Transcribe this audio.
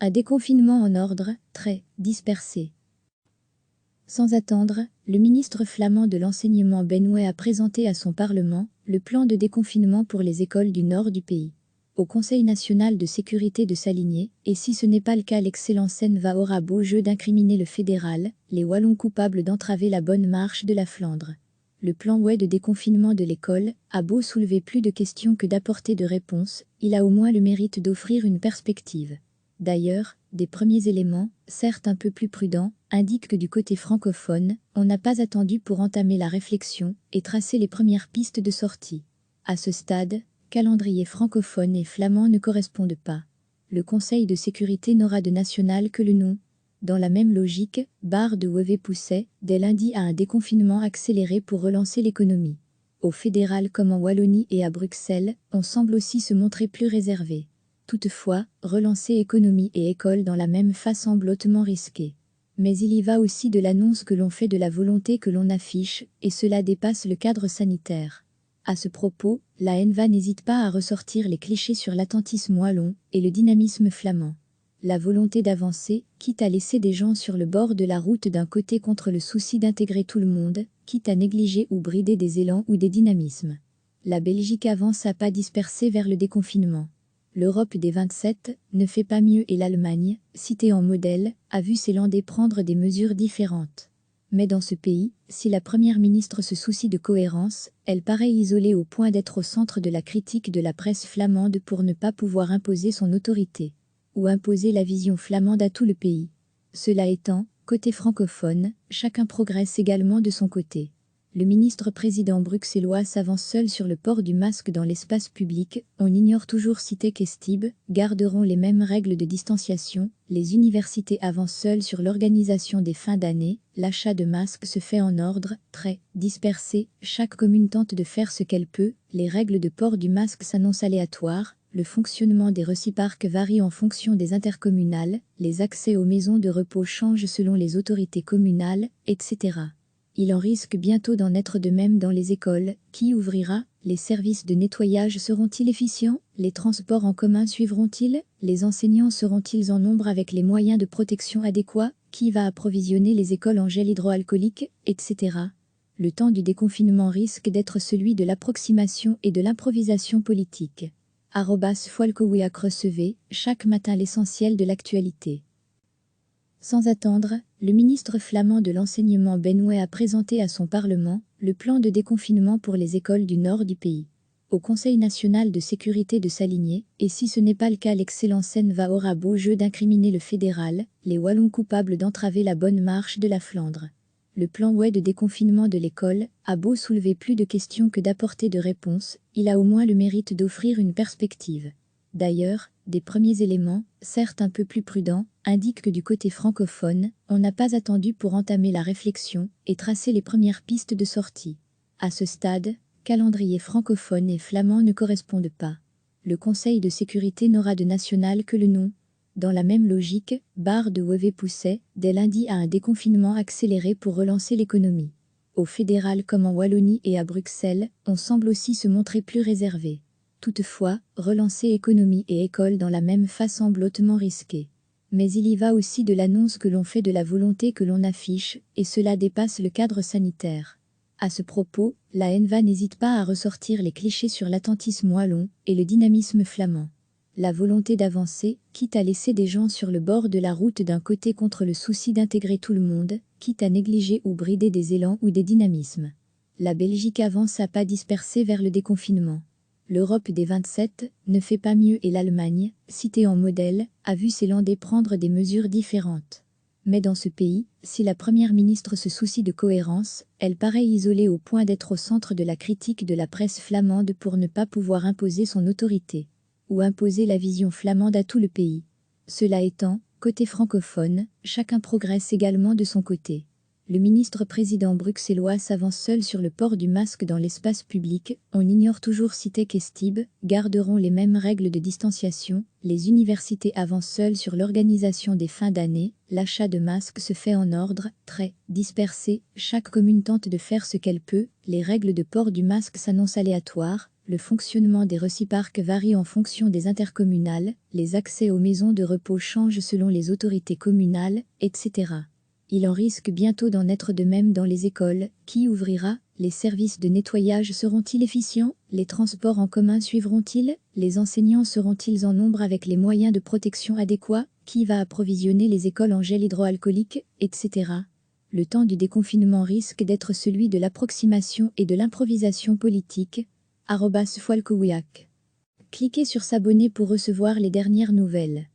Un déconfinement en ordre, très dispersé. Sans attendre, le ministre flamand de l'enseignement Benway a présenté à son Parlement le plan de déconfinement pour les écoles du nord du pays. Au Conseil national de sécurité de s'aligner, et si ce n'est pas le cas, l'excellent Sen va aura beau jeu d'incriminer le fédéral, les Wallons coupables d'entraver la bonne marche de la Flandre. Le plan Way de déconfinement de l'école a beau soulever plus de questions que d'apporter de réponses, il a au moins le mérite d'offrir une perspective. D'ailleurs, des premiers éléments, certes un peu plus prudents, indiquent que du côté francophone, on n'a pas attendu pour entamer la réflexion et tracer les premières pistes de sortie. À ce stade, calendrier francophone et flamand ne correspondent pas. Le Conseil de sécurité n'aura de national que le nom. Dans la même logique, Barre de Wevé poussait, dès lundi, à un déconfinement accéléré pour relancer l'économie. Au fédéral comme en Wallonie et à Bruxelles, on semble aussi se montrer plus réservé. Toutefois, relancer économie et école dans la même phase semble hautement risqué. Mais il y va aussi de l'annonce que l'on fait de la volonté que l'on affiche, et cela dépasse le cadre sanitaire. À ce propos, la NVA n'hésite pas à ressortir les clichés sur l'attentisme wallon et le dynamisme flamand. La volonté d'avancer, quitte à laisser des gens sur le bord de la route d'un côté contre le souci d'intégrer tout le monde, quitte à négliger ou brider des élans ou des dynamismes. La Belgique avance à pas dispersés vers le déconfinement. L'Europe des 27 ne fait pas mieux et l'Allemagne, citée en modèle, a vu ses Landais prendre des mesures différentes. Mais dans ce pays, si la première ministre se soucie de cohérence, elle paraît isolée au point d'être au centre de la critique de la presse flamande pour ne pas pouvoir imposer son autorité, ou imposer la vision flamande à tout le pays. Cela étant, côté francophone, chacun progresse également de son côté. Le ministre-président bruxellois s'avance seul sur le port du masque dans l'espace public, on ignore toujours si Tech et Stib garderont les mêmes règles de distanciation, les universités avancent seules sur l'organisation des fins d'année, l'achat de masques se fait en ordre, très dispersé, chaque commune tente de faire ce qu'elle peut, les règles de port du masque s'annoncent aléatoires, le fonctionnement des reciparcs varie en fonction des intercommunales, les accès aux maisons de repos changent selon les autorités communales, etc. Il en risque bientôt d'en être de même dans les écoles. Qui ouvrira? Les services de nettoyage seront-ils efficients? Les transports en commun suivront-ils? Les enseignants seront-ils en nombre avec les moyens de protection adéquats? Qui va approvisionner les écoles en gel hydroalcoolique, etc. Le temps du déconfinement risque d'être celui de l'approximation et de l'improvisation politique. @Folkowiak recevez chaque matin l'essentiel de l'actualité. Sans attendre, le ministre flamand de l'enseignement Benway a présenté à son Parlement le plan de déconfinement pour les écoles du nord du pays. Au Conseil national de sécurité de s'aligner, et si ce n'est pas le cas, l'excellent Sen va aura beau jeu d'incriminer le fédéral, les Wallons coupables d'entraver la bonne marche de la Flandre. Le plan Way de déconfinement de l'école a beau soulever plus de questions que d'apporter de réponses, il a au moins le mérite d'offrir une perspective. D'ailleurs, des premiers éléments, certes un peu plus prudents, indiquent que du côté francophone, on n'a pas attendu pour entamer la réflexion et tracer les premières pistes de sortie. À ce stade, calendrier francophone et flamand ne correspondent pas. Le Conseil de sécurité n'aura de national que le nom. Dans la même logique, Barre de Wevé poussait, dès lundi, à un déconfinement accéléré pour relancer l'économie. Au fédéral comme en Wallonie et à Bruxelles, on semble aussi se montrer plus réservé. Toutefois, relancer économie et école dans la même phase semble hautement risqué. Mais il y va aussi de l'annonce que l'on fait de la volonté que l'on affiche, et cela dépasse le cadre sanitaire. À ce propos, la NVA n'hésite pas à ressortir les clichés sur l'attentisme wallon et le dynamisme flamand. La volonté d'avancer, quitte à laisser des gens sur le bord de la route d'un côté contre le souci d'intégrer tout le monde, quitte à négliger ou brider des élans ou des dynamismes. La Belgique avance à pas dispersés vers le déconfinement. L'Europe des 27 ne fait pas mieux et l'Allemagne, citée en modèle, a vu ses Landais prendre des mesures différentes. Mais dans ce pays, si la première ministre se soucie de cohérence, elle paraît isolée au point d'être au centre de la critique de la presse flamande pour ne pas pouvoir imposer son autorité, ou imposer la vision flamande à tout le pays. Cela étant, côté francophone, chacun progresse également de son côté. Le ministre-président bruxellois s'avance seul sur le port du masque dans l'espace public, on ignore toujours si Tech et Stib garderont les mêmes règles de distanciation, les universités avancent seules sur l'organisation des fins d'année, l'achat de masques se fait en ordre, très dispersé, chaque commune tente de faire ce qu'elle peut, les règles de port du masque s'annoncent aléatoires, Le fonctionnement des reciparques varie en fonction des intercommunales, les accès aux maisons de repos changent selon les autorités communales, etc. Il en risque bientôt d'en être de même dans les écoles. Qui ouvrira? Les services de nettoyage seront-ils efficients? Les transports en commun suivront-ils? Les enseignants seront-ils en nombre avec les moyens de protection adéquats? Qui va approvisionner les écoles en gel hydroalcoolique, etc. Le temps du déconfinement risque d'être celui de l'approximation et de l'improvisation politique. @Folkowiak. Cliquez sur s'abonner pour recevoir les dernières nouvelles.